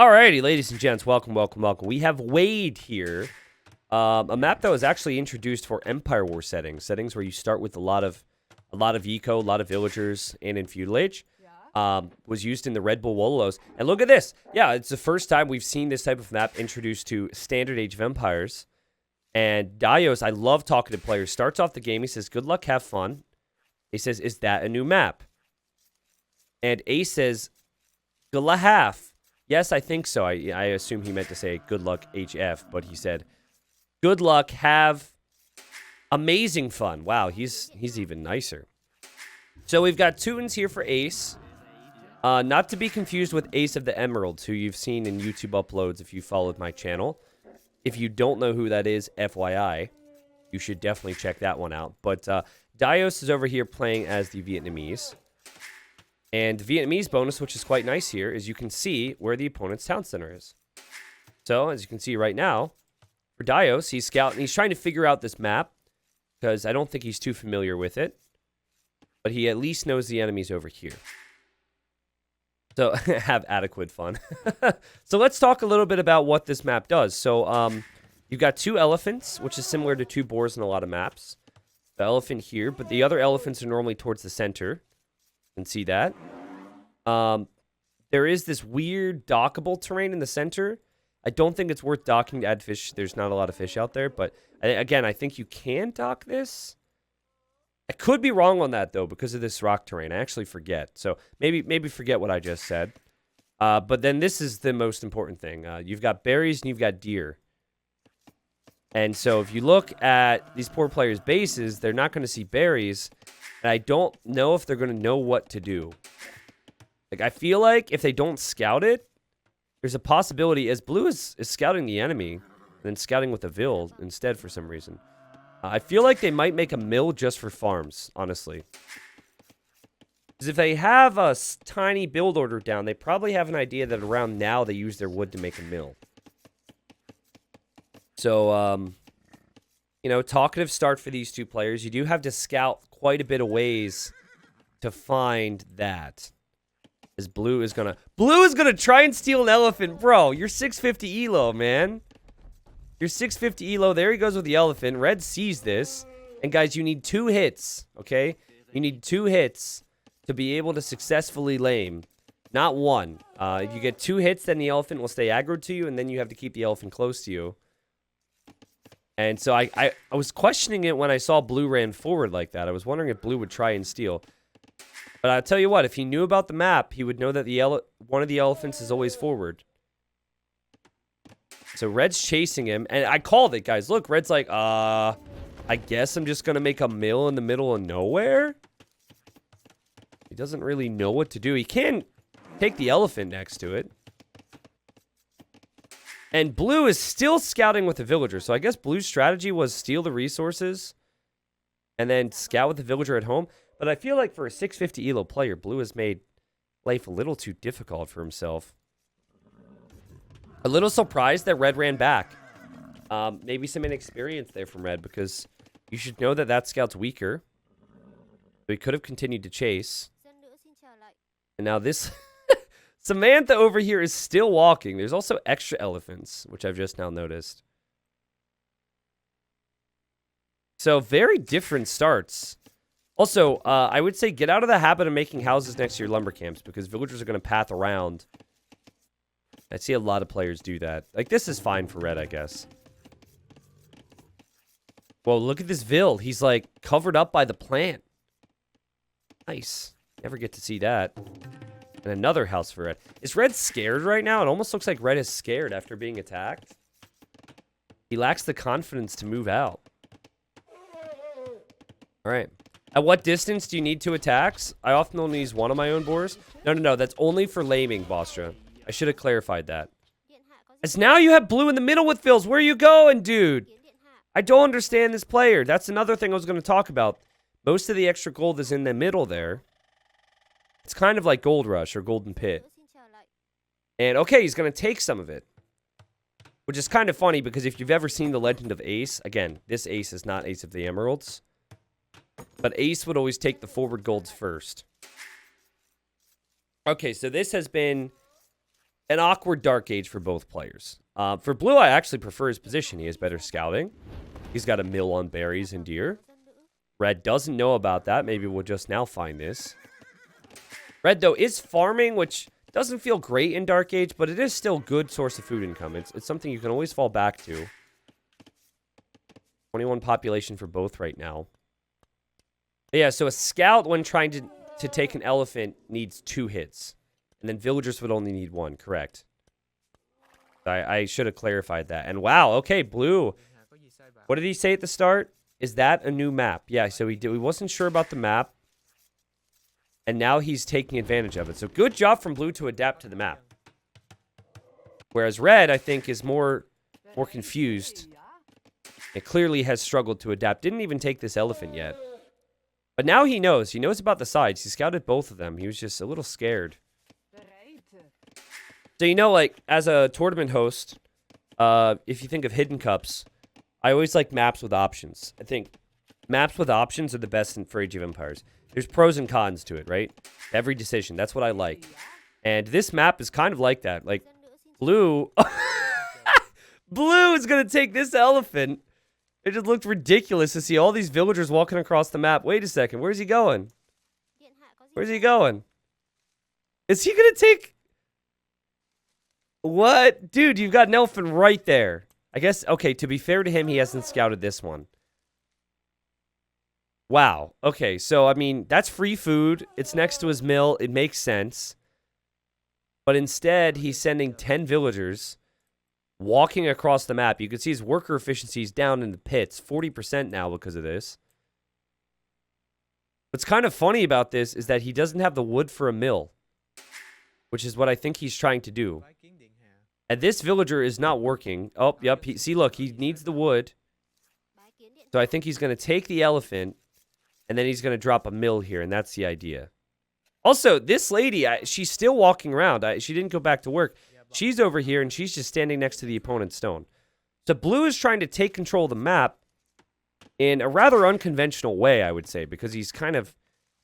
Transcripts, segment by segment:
Alrighty, ladies and gents, welcome. We have Wade here. A map that was actually introduced for Empire War settings where you start with a lot of eco, a lot of villagers, and in feudal age. Was used in the Red Bull Wolos. And look at this. Yeah, it's the first time we've seen this type of map introduced to Standard Age of Empires. And Dios, I love talking to players, starts off the game. He says, good luck, have fun. He says, is that a new map? And Ace says, good luck, half. Yes, I think so. I assume he meant to say good luck, HF, but he said, good luck, have amazing fun. Wow, he's even nicer. So we've got tunes here for Ace. Not to be confused with Ace of the Emeralds, who you've seen in YouTube uploads if you followed my channel. If you don't know who that is, FYI, you should definitely check that one out. But Dios is over here playing as the Vietnamese. And the Vietnamese bonus, which is quite nice here, is you can see where the opponent's town center is. So, as you can see right now, for Dios, he's scouting. He's trying to figure out this map, because I don't think he's too familiar with it. But he at least knows the enemy's over here. So, have adequate fun. So, let's talk a little bit about what this map does. So, you've got two elephants, which is similar to two boars in a lot of maps. The elephant here, but the other elephants are normally towards the center. You can see that. There is this weird dockable terrain in the center. I don't think it's worth docking to add fish. There's not a lot of fish out there, but again, I think you can dock this. I could be wrong on that though because of this rock terrain. I actually forget. So maybe forget what I just said. But then this is the most important thing. You've got berries and you've got deer. And so if you look at these poor players' bases, they're not going to see berries. And I don't know if they're going to know what to do. Like, I feel like if they don't scout it, there's a possibility, as Blue is scouting the enemy, and then scouting with a Vil instead for some reason. I feel like they might make a mill just for farms, honestly. Because if they have a tiny build order down, they probably have an idea that around now they use their wood to make a mill. So, you know, talkative start for these two players. You do have to scout quite a bit of ways to find that. As Blue is gonna try and steal an elephant. Bro, you're 650 elo, man. You're 650 elo. There he goes with the elephant. Red sees this. And guys, you need 2 hits, okay? You need 2 hits to be able to successfully lame. Not 1. If you get 2 hits, then the elephant will stay aggroed to you, and then you have to keep the elephant close to you. And so I was questioning it when I saw Blue ran forward like that. I was wondering if Blue would try and steal. But I'll tell you what, if he knew about the map, he would know that one of the elephants is always forward. So Red's chasing him. And I called it, guys. Look, Red's like, I guess I'm just going to make a mill in the middle of nowhere? He doesn't really know what to do. He can take the elephant next to it. And Blue is still scouting with the villager. So I guess Blue's strategy was steal the resources and then scout with the villager at home. But I feel like for a 650 elo player, Blue has made life a little too difficult for himself. A little surprised that Red ran back. Maybe some inexperience there from Red because you should know that that scout's weaker. So he could have continued to chase. And now this... Samantha over here is still walking. There's also extra elephants, which I've just now noticed. So, very different starts. Also, I would say get out of the habit of making houses next to your lumber camps, because villagers are going to path around. I see a lot of players do that. Like, this is fine for Red, I guess. Whoa, look at this Vil. He's, like, covered up by the plant. Nice. Never get to see that. And another house for Red. Is Red scared right now? It almost looks like Red is scared after being attacked. He lacks the confidence to move out. Alright. At what distance do you need 2 attacks? I often only use 1 of my own boars. No. That's only for laming, Bostra. I should have clarified that. As now you have Blue in the middle with Vils. Where are you going, dude? I don't understand this player. That's another thing I was going to talk about. Most of the extra gold is in the middle there. It's kind of like Gold Rush or Golden Pit. And, okay, he's going to take some of it. Which is kind of funny, because if you've ever seen The Legend of Ace... Again, this Ace is not Ace of the Emeralds. But Ace would always take the forward golds first. Okay, so this has been an awkward Dark Age for both players. For Blue, I actually prefer his position. He has better scouting. He's got a mill on berries and deer. Red doesn't know about that. Maybe we'll just now find this. Red, though, is farming, which doesn't feel great in Dark Age, but it is still a good source of food income. It's something you can always fall back to. 21 population for both right now. But yeah, so a scout, when trying to take an elephant, needs 2 hits. And then villagers would only need 1, correct. I should have clarified that. And wow, okay, Blue. What did he say at the start? Is that a new map? Yeah, so he wasn't sure about the map. And now he's taking advantage of it. So good job from Blue to adapt to the map. Whereas Red, I think, is more confused. It clearly has struggled to adapt. Didn't even take this elephant yet. But now he knows. He knows about the sides. He scouted both of them. He was just a little scared. So, you know, like, as a tournament host, if you think of hidden cups, I always like maps with options. I think maps with options are the best for Age of Empires. There's pros and cons to it, right? Every decision. That's what I like. And this map is kind of like that. Like, Blue... Blue is going to take this elephant. It just looked ridiculous to see all these villagers walking across the map. Wait a second. Where's he going? Where's he going? Is he going to take... What? Dude, you've got an elephant right there. I guess, okay, to be fair to him, he hasn't scouted this one. Wow. Okay, so, I mean, that's free food. It's next to his mill. It makes sense. But instead, he's sending 10 villagers walking across the map. You can see his worker efficiency is down in the pits. 40% now because of this. What's kind of funny about this is that he doesn't have the wood for a mill, which is what I think he's trying to do. And this villager is not working. Oh, yep. See, look, he needs the wood. So I think he's going to take the elephant, and then he's going to drop a mill here, and that's the idea. Also, this lady, she's still walking around. She didn't go back to work. She's over here, and she's just standing next to the opponent's stone. So Blue is trying to take control of the map in a rather unconventional way, I would say, because he's kind of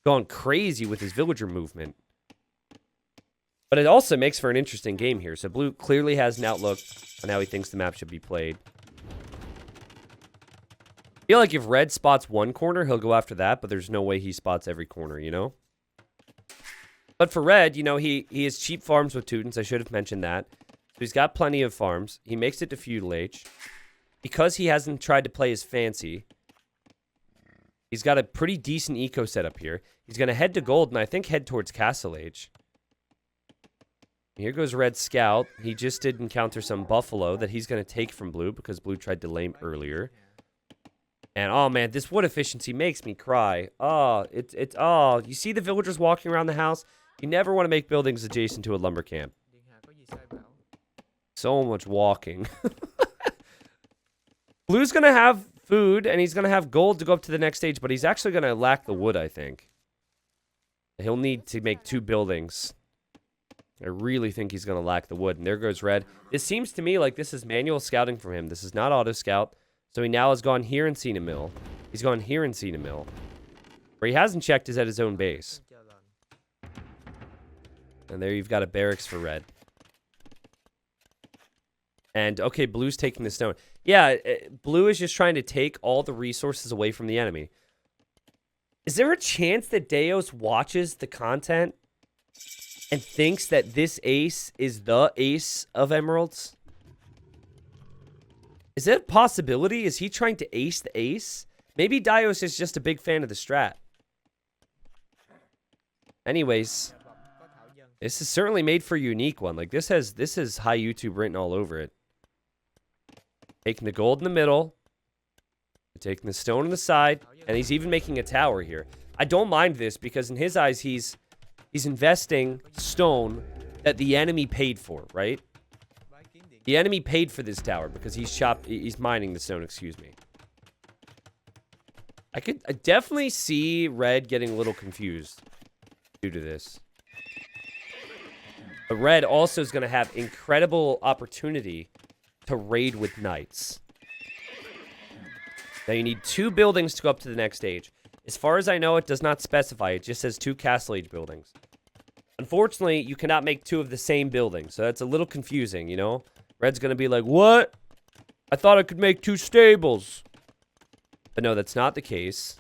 gone crazy with his villager movement. But it also makes for an interesting game here. So Blue clearly has an outlook on how he thinks the map should be played. I feel like if Red spots one corner, he'll go after that, but there's no way he spots every corner, you know? But for Red, you know, he has cheap farms with Teutons. I should have mentioned that. So he's got plenty of farms. He makes it to feudal age. Because he hasn't tried to play as fancy, he's got a pretty decent eco setup here. He's going to head to gold and I think head towards castle age. Here goes Red Scout. He just did encounter some buffalo that he's going to take from Blue because Blue tried to lame earlier. And, oh, man, this wood efficiency makes me cry. Oh, oh, you see the villagers walking around the house? You never want to make buildings adjacent to a lumber camp. So much walking. Blue's going to have food, and he's going to have gold to go up to the next stage, but he's actually going to lack the wood, I think. He'll need to make 2 buildings. I really think he's going to lack the wood. And there goes Red. It seems to me like this is manual scouting from him. This is not auto scout. So he now has gone here and seen a mill. He's gone here and seen a mill. Where he hasn't checked is at his own base. And there you've got a barracks for Red. And, okay, Blue's taking the stone. Yeah, Blue is just trying to take all the resources away from the enemy. Is there a chance that Deos watches the content and thinks that this ace is the ace of emeralds? Is that a possibility? Is he trying to ace the ace? Maybe Dios is just a big fan of the strat. Anyways, this is certainly made for a unique one. Like, this has high YouTube written all over it. Taking the gold in the middle. Taking the stone on the side. And he's even making a tower here. I don't mind this because in his eyes, he's investing stone that the enemy paid for, right? The enemy paid for this tower because he's mining the stone, excuse me. I definitely see Red getting a little confused due to this. But Red also is going to have incredible opportunity to raid with knights. Now you need 2 buildings to go up to the next stage. As far as I know, it does not specify. It just says 2 castle age buildings. Unfortunately, you cannot make 2 of the same building, so that's a little confusing, you know? Red's going to be like, what? I thought I could make 2 stables. But no, that's not the case.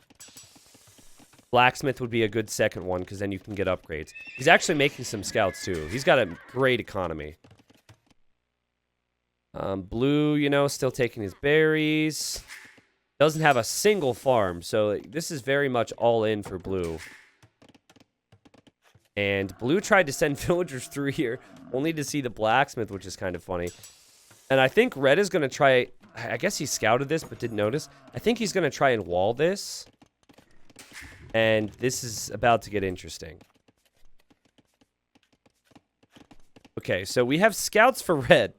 Blacksmith would be a good second one, because then you can get upgrades. He's actually making some scouts, too. He's got a great economy. Blue, you know, still taking his berries. Doesn't have a single farm, so this is very much all in for Blue. And Blue tried to send villagers through here, only to see the blacksmith, which is kind of funny. And I think Red is going to try... I guess he scouted this, but didn't notice. I think he's going to try and wall this. And this is about to get interesting. Okay, so we have scouts for Red.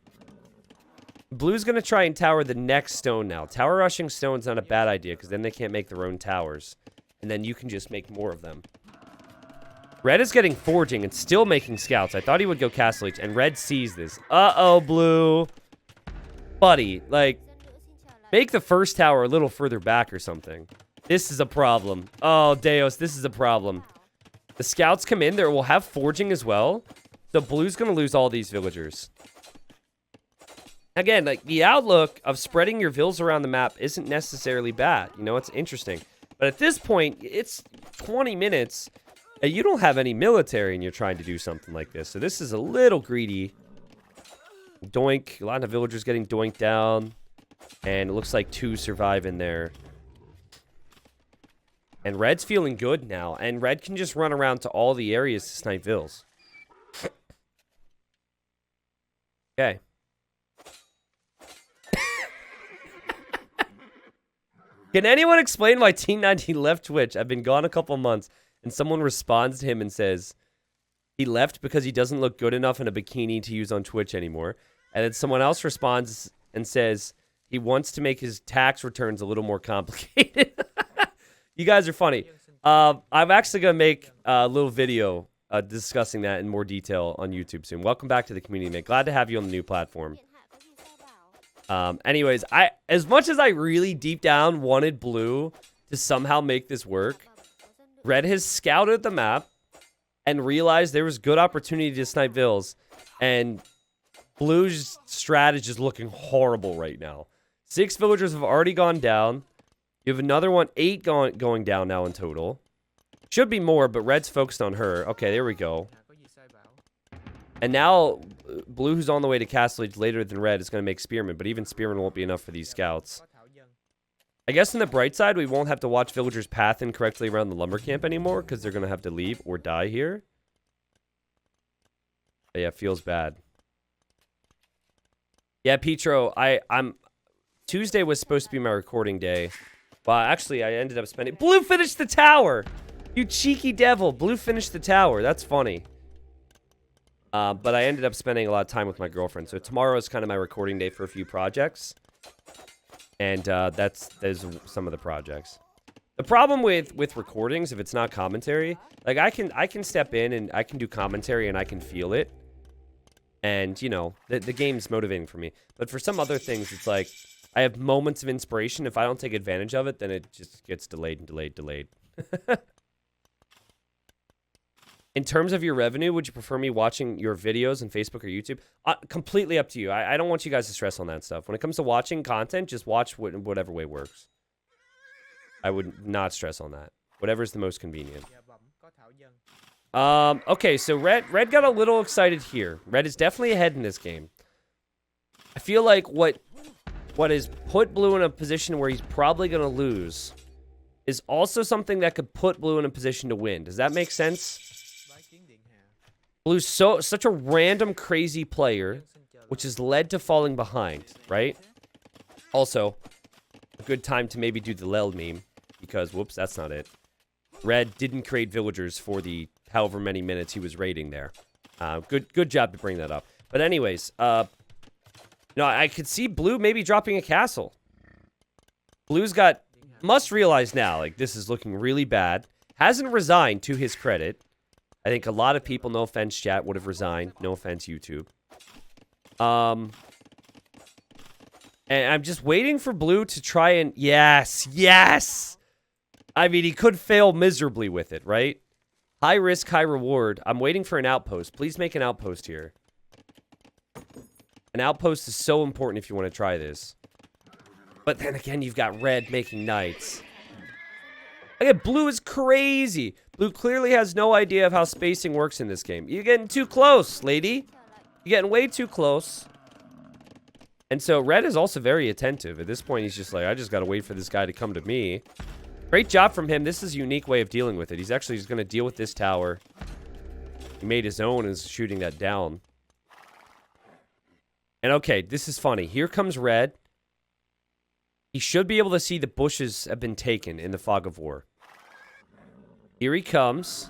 Blue's going to try and tower the next stone now. Tower rushing stone's not a bad idea, because then they can't make their own towers. And then you can just make more of them. Red is getting forging and still making scouts. I thought he would go Castle Leech, and Red sees this. Uh-oh, Blue. Buddy, like, make the first tower a little further back or something. This is a problem. Oh, Deus, this is a problem. The scouts come in. There will have forging as well. So Blue's going to lose all these villagers. Again, like, the outlook of spreading your vills around the map isn't necessarily bad. You know, it's interesting. But at this point, it's 20 minutes... You don't have any military and you're trying to do something like this. So this is a little greedy. Doink. A lot of villagers getting doinked down. And it looks like 2 survive in there. And Red's feeling good now. And Red can just run around to all the areas to snipe vills. Okay. Can anyone explain why T90 left Twitch? I've been gone a couple months. And someone responds to him and says, he left because he doesn't look good enough in a bikini to use on Twitch anymore. And then someone else responds and says, he wants to make his tax returns a little more complicated. You guys are funny. I'm actually going to make a little video discussing that in more detail on YouTube soon. Welcome back to the community, mate. Glad to have you on the new platform. Anyways, as much as I really deep down wanted Blue to somehow make this work, Red has scouted the map and realized there was good opportunity to snipe vills. And Blue's strategy is looking horrible right now. 6 villagers have already gone down. You have another one, 8 going down now in total. Should be more, but Red's focused on her. Okay, there we go. And now, Blue, who's on the way to Castle Age later than Red, is going to make Spearman. But even Spearman won't be enough for these scouts. I guess on the bright side, we won't have to watch villagers path incorrectly around the lumber camp anymore, because they're going to have to leave or die here. But yeah, feels bad. Yeah, Petro, I'm... Tuesday was supposed to be my recording day. Well, actually, I ended up spending... Blue finished the tower! You cheeky devil. Blue finished the tower. That's funny. But I ended up spending a lot of time with my girlfriend. So tomorrow is kind of my recording day for a few projects. And there's some of the projects. The problem with recordings, if it's not commentary, like I can step in and I can do commentary and I can feel it. And, you know, the game's motivating for me. But for some other things, it's like I have moments of inspiration. If I don't take advantage of it, then it just gets delayed and delayed. In terms of your revenue, would you prefer me watching your videos on Facebook or YouTube? Completely up to you. I don't want you guys to stress on that stuff. When it comes to watching content, just watch whatever way works. I would not stress on that. Whatever's the most convenient. Okay, so Red got a little excited here. Red is definitely ahead in this game. I feel like what has put Blue in a position where he's probably going to lose is also something that could put Blue in a position to win. Does that make sense? Blue's such a random, crazy player, which has led to falling behind, right? Also, a good time to maybe do the Lel meme, because, whoops, that's not it. Red didn't create villagers for the however many minutes he was raiding there. Good job to bring that up. But anyways, no, I could see Blue maybe dropping a castle. Blue's must realize now, like, this is looking really bad. Hasn't resigned, to his credit. I think a lot of people, no offense, chat, would have resigned. No offense, YouTube. And I'm just waiting for Blue to try and... Yes! I mean, he could fail miserably with it, right? High risk, high reward. I'm waiting for an outpost. Please make an outpost here. An outpost is so important if you want to try this. But then again, you've got red making knights. Again, blue is crazy. Blue clearly has no idea of how spacing works in this game. You're getting too close, lady. You're getting way too close. And so red is also very attentive. At this point, he's just like, I just got to wait for this guy to come to me. Great job from him. This is a unique way of dealing with it. He's actually just going to deal with this tower. He made his own and is shooting that down. And okay, this is funny. Here comes red. He should be able to see the bushes have been taken in the fog of war. Here he comes.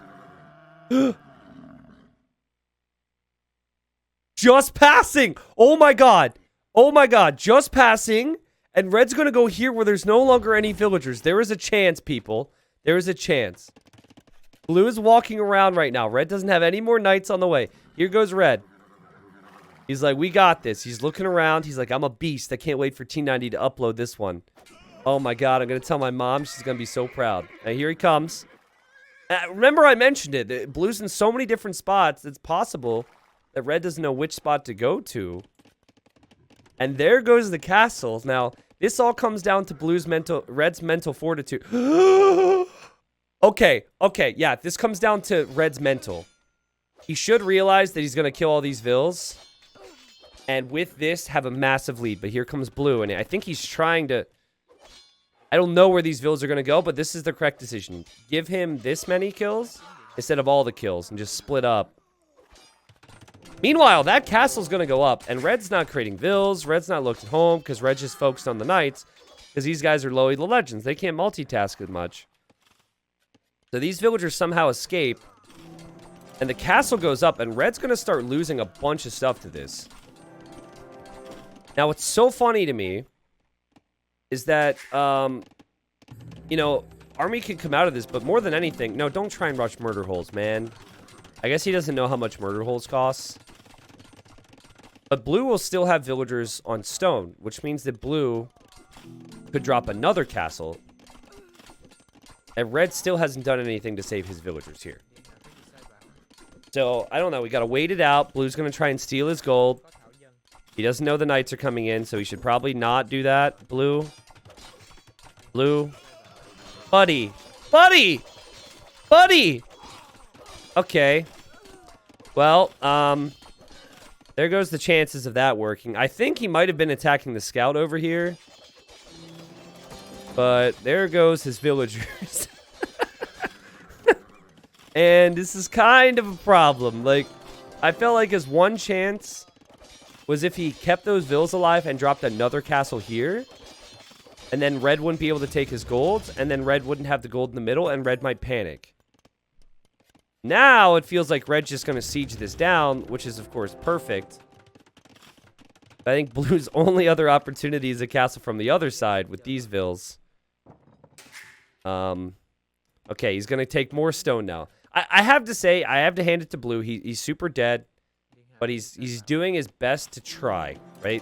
Just passing! Oh my god! Oh my god, just passing. And red's gonna go here where there's no longer any villagers. There is a chance, people. There is a chance. Blue is walking around right now. Red doesn't have any more knights on the way. Here goes red. He's like, we got this. He's looking around. He's like, I'm a beast. I can't wait for T90 to upload this one. Oh my god, I'm gonna tell my mom. She's gonna be so proud. And here he comes. Remember I mentioned it. Blue's in so many different spots. It's possible that red doesn't know which spot to go to. And there goes the castle. Now, this all comes down to red's mental fortitude. Okay, yeah, this comes down to red's mental. He should realize that he's going to kill all these vills. And with this, have a massive lead. But here comes blue, and I think he's trying to... I don't know where these vills are going to go, but this is the correct decision. Give him this many kills instead of all the kills, and just split up. Meanwhile, that castle's going to go up, and red's not creating vills. Red's not looked at home, because red's just focused on the knights, because these guys are Low Elo Legends. They can't multitask as much. So these villagers somehow escape, and the castle goes up, and red's going to start losing a bunch of stuff to this. Now, what's so funny to me is that, you know, army can come out of this, but more than anything, no, don't try and rush murder holes, man. I guess he doesn't know how much murder holes cost. But blue will still have villagers on stone, which means that blue could drop another castle. And red still hasn't done anything to save his villagers here. So, I don't know. We got to wait it out. Blue's going to try and steal his gold. He doesn't know the knights are coming in, so he should probably not do that. Blue. Blue. Buddy. Buddy! Buddy! Okay. Well, there goes the chances of that working. I think he might have been attacking the scout over here. But there goes his villagers. And this is kind of a problem. Like, I felt like his one chance was if he kept those vills alive and dropped another castle here. And then red wouldn't be able to take his gold. And then red wouldn't have the gold in the middle. And red might panic. Now, it feels like red's just going to siege this down, which is, of course, perfect. I think blue's only other opportunity is a castle from the other side with these vills. Okay, he's going to take more stone now. I have to say, I have to hand it to blue. He's super dead, but he's doing his best to try, right?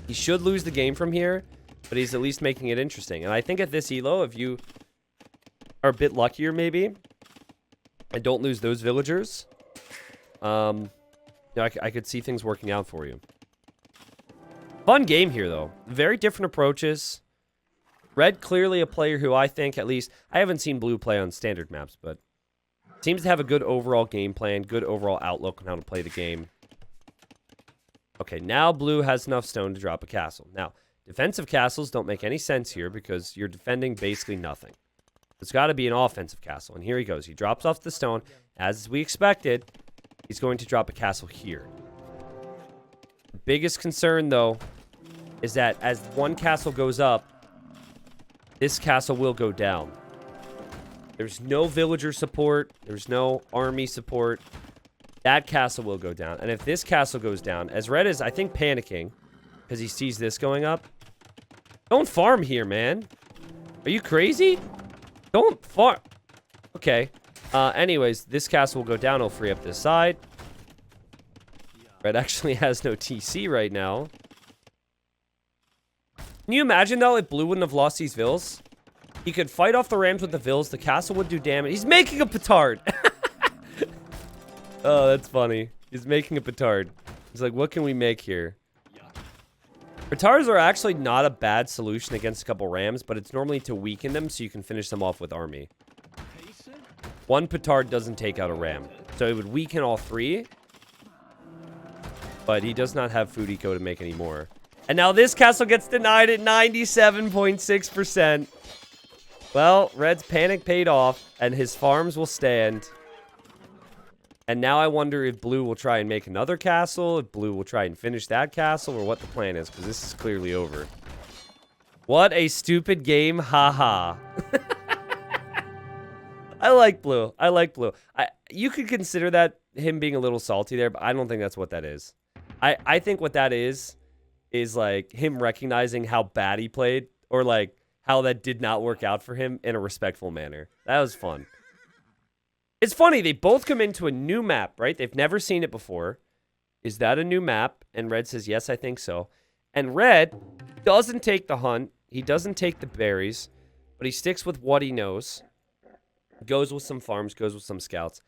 He should lose the game from here, but he's at least making it interesting. And I think at this elo, if you are a bit luckier, maybe... and don't lose those villagers. You know, I could see things working out for you. Fun game here, though. Very different approaches. Red, clearly a player who I think, at least... I haven't seen blue play on standard maps, but... seems to have a good overall game plan, good overall outlook on how to play the game. Okay, now blue has enough stone to drop a castle. Now, defensive castles don't make any sense here because you're defending basically nothing. It's got to be an offensive castle. And here he goes. He drops off the stone. As we expected, he's going to drop a castle here. The biggest concern, though, is that as one castle goes up, this castle will go down. There's no villager support. There's no army support. That castle will go down. And if this castle goes down, as red is, I think, panicking because he sees this going up. Don't farm here, man. Are you crazy? Don't farm. Okay. Anyways, this castle will go down. It'll free up this side. Red actually has no TC right now. Can you imagine, though, if blue wouldn't have lost these vills? He could fight off the Rams with the Vills. The castle would do damage. He's making a petard. Oh, that's funny. He's making a petard. He's like, what can we make here? Petards are actually not a bad solution against a couple Rams, but it's normally to weaken them so you can finish them off with army. One petard doesn't take out a Ram. So it would weaken all three. But he does not have food eco to make any more. And now this castle gets denied at 97.6%. Well, Red's panic paid off, and his farms will stand. And now I wonder if Blue will try and make another castle, if Blue will try and finish that castle, or what the plan is, because this is clearly over. What a stupid game, haha. I like Blue. I like Blue. You could consider that him being a little salty there, but I don't think that's what that is. I think what that is like him recognizing how bad he played, or like how that did not work out for him in a respectful manner. That was fun. It's funny, they both come into a new map, right? They've never seen it before. Is that a new map? And Red says, yes, I think so. And Red doesn't take the hunt. He doesn't take the berries, but he sticks with what he knows. Goes with some farms, goes with some scouts.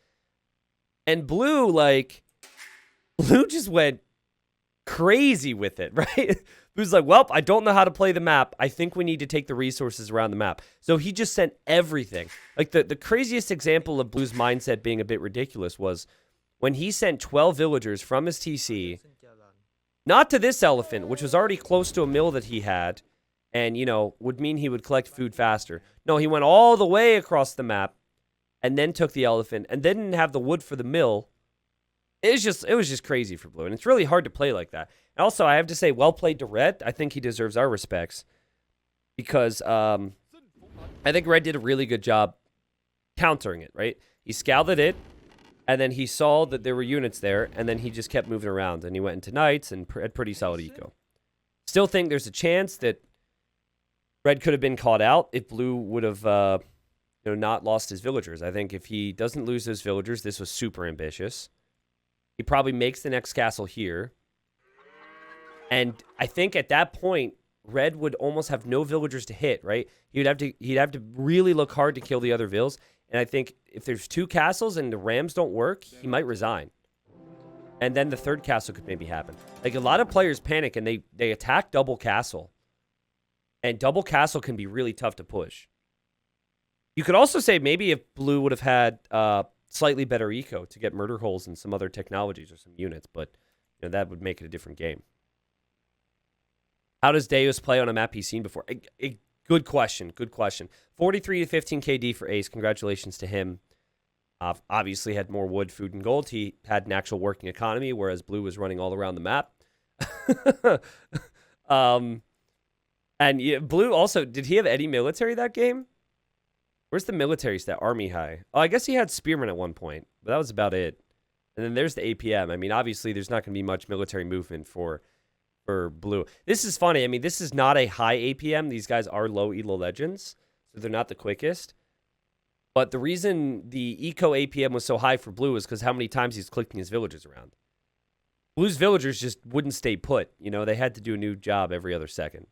And Blue just went crazy with it, right? Blue's like, well, I don't know how to play the map. I think we need to take the resources around the map. So he just sent everything. Like, the craziest example of Blue's mindset being a bit ridiculous was when he sent 12 villagers from his TC, not to this elephant, which was already close to a mill that he had, and, you know, would mean he would collect food faster. No, he went all the way across the map and then took the elephant and then didn't have the wood for the mill. It was just crazy for Blue, and it's really hard to play like that. And also, I have to say, well played to Red. I think he deserves our respects because I think Red did a really good job countering it, right? He scouted it, and then he saw that there were units there, and then he just kept moving around, and he went into Knights and had pretty solid eco. Still think there's a chance that Red could have been caught out if Blue would have not lost his villagers. I think if he doesn't lose those villagers, this was super ambitious. He probably makes the next castle here. And I think at that point, Red would almost have no villagers to hit, right? He'd have to really look hard to kill the other vills. And I think if there's two castles and the Rams don't work, he might resign. And then the third castle could maybe happen. Like, a lot of players panic and they attack double castle. And double castle can be really tough to push. You could also say maybe if Blue would have had slightly better eco to get murder holes and some other technologies or some units, but that would make it a different game. How does Deus play on a map he's seen before? Good question. Good question. 43 to 15 KD for Ace. Congratulations to him. Obviously had more wood, food, and gold. He had an actual working economy, whereas Blue was running all around the map. And yeah, Blue also, did he have any military that game? Where's the military stat? Army high. Oh, I guess he had Spearman at one point, but that was about it. And then there's the APM. I mean, obviously, there's not going to be much military movement for Blue. This is funny. I mean, this is not a high APM. These guys are low Elo Legends, so they're not the quickest. But the reason the Eco APM was so high for Blue is because how many times he's clicking his villagers around. Blue's villagers just wouldn't stay put. They had to do a new job every other second.